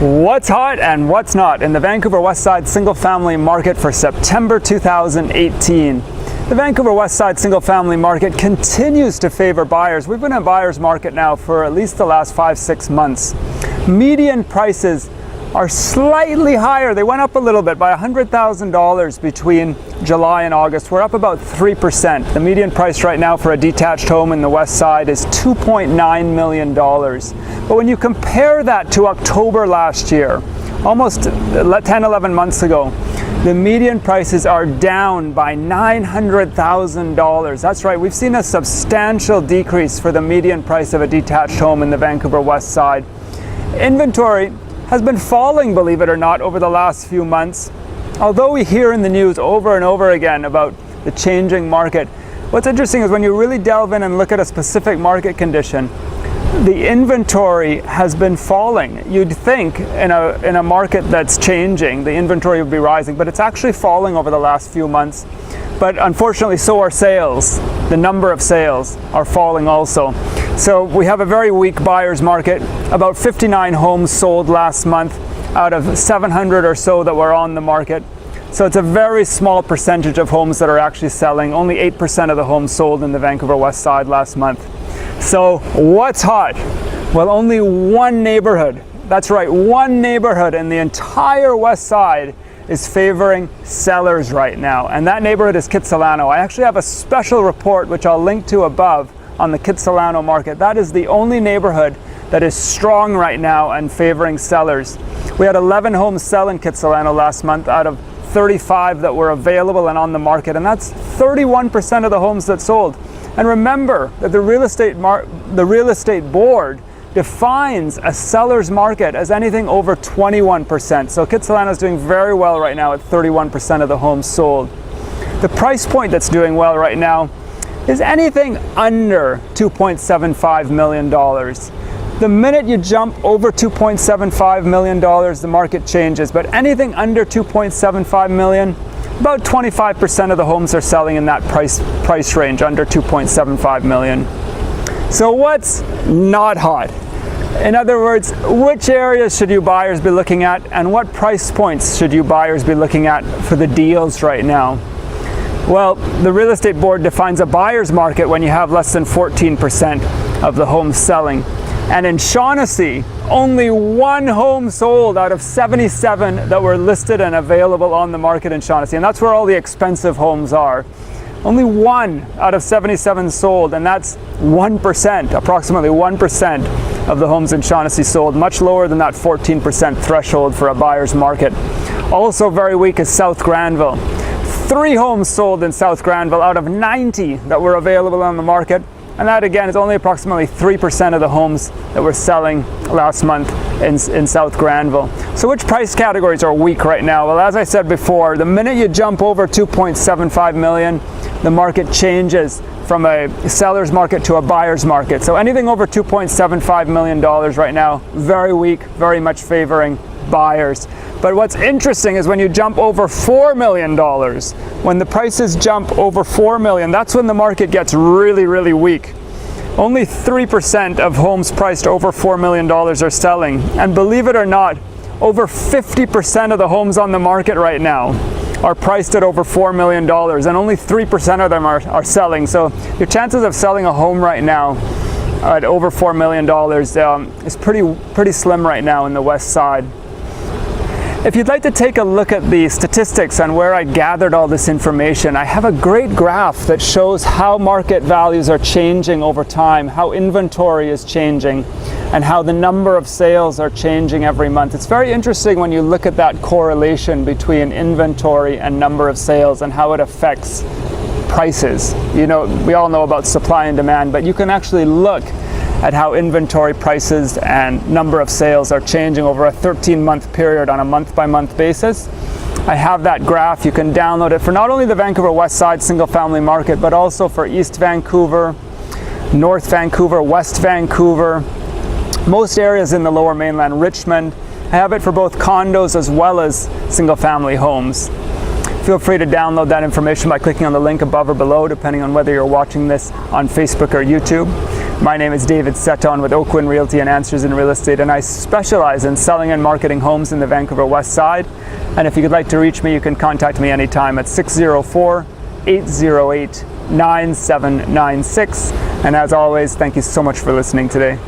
What's hot and what's not in the Vancouver Westside single-family market for September 2018. The Vancouver Westside single-family market continues to favor buyers. We've been in a buyer's market now for at least the last 5-6 months. Median prices are slightly higher. They went up a little bit by $100,000 between July and August. We're up about 3%. The median price right now for a detached home in the West Side is $2.9 million. But when you compare that to October last year, almost 10-11 months ago, the median prices are down by $900,000. That's right, we've seen a substantial decrease for the median price of a detached home in the Vancouver West Side. Inventory has been falling, believe it or not, over the last few months. Although we hear in the news over and over again about the changing market, what's interesting is when you really delve in and look at a specific market condition, the inventory has been falling. You'd think in a market that's changing, the inventory would be rising, but it's actually falling over the last few months. But unfortunately, so are sales. The number of sales are falling also. So we have a very weak buyer's market. About 59 homes sold last month out of 700 or so that were on the market. So it's a very small percentage of homes that are actually selling. Only 8% of the homes sold in the Vancouver West Side last month. So what's hot? Well, only one neighborhood. That's right, one neighborhood in the entire West Side is favoring sellers right now, and that neighborhood is Kitsilano. I actually have a special report which I'll link to above on the Kitsilano market. That is the only neighborhood that is strong right now and favoring sellers. We had 11 homes sell in Kitsilano last month out of 35 that were available and on the market, and that's 31% of the homes that sold. And remember that the real estate board defines a seller's market as anything over 21%. So Kitsilano is doing very well right now at 31% of the homes sold. The price point that's doing well right now is anything under $2.75 million. The minute you jump over $2.75 million, the market changes. But anything under $2.75 million, about 25% of the homes are selling in that price range, under $2.75 million. So what's not hot? In other words, which areas should you buyers be looking at, and what price points should you buyers be looking at for the deals right now? Well, the real estate board defines a buyer's market when you have less than 14% of the homes selling. And in Shaughnessy, only one home sold out of 77 that were listed and available on the market in Shaughnessy. And that's where all the expensive homes are. Only one out of 77 sold, and that's 1%, approximately 1% of the homes in Shaughnessy sold, much lower than that 14% threshold for a buyer's market. Also very weak is South Granville. 3 homes sold in South Granville out of 90 that were available on the market, and that again is only approximately 3% of the homes that were selling last month in South Granville. So which price categories are weak right now? Well, as I said before, the minute you jump over $2.75 million, the market changes from a seller's market to a buyer's market. So anything over $2.75 million right now, very weak, very much favoring buyers. But what's interesting is when you jump over $4 million, when the prices jump over $4 million, that's when the market gets really, really weak. Only 3% of homes priced over $4 million are selling. And believe it or not, over 50% of the homes on the market right now are priced at over $4 million, and only 3% of them are selling. So your chances of selling a home right now at over $4 million is pretty slim right now in the West Side. If you'd like to take a look at the statistics on where I gathered all this information, I have a great graph that shows how market values are changing over time, how inventory is changing, and how the number of sales are changing every month. It's very interesting when you look at that correlation between inventory and number of sales and how it affects prices. You know, we all know about supply and demand, but you can actually look at how inventory prices and number of sales are changing over a 13-month period on a month-by-month basis. I have that graph. You can download it for not only the Vancouver West Side single-family market, but also for East Vancouver, North Vancouver, West Vancouver, most areas in the Lower Mainland, Richmond. I have it for both condos as well as single-family homes. Feel free to download that information by clicking on the link above or below, depending on whether you're watching this on Facebook or YouTube. My name is David Setton with Oakwyn Realty and Answers in Real Estate, and I specialize in selling and marketing homes in the Vancouver Westside. And if you'd like to reach me, you can contact me anytime at 604-808-9796. And as always, thank you so much for listening today.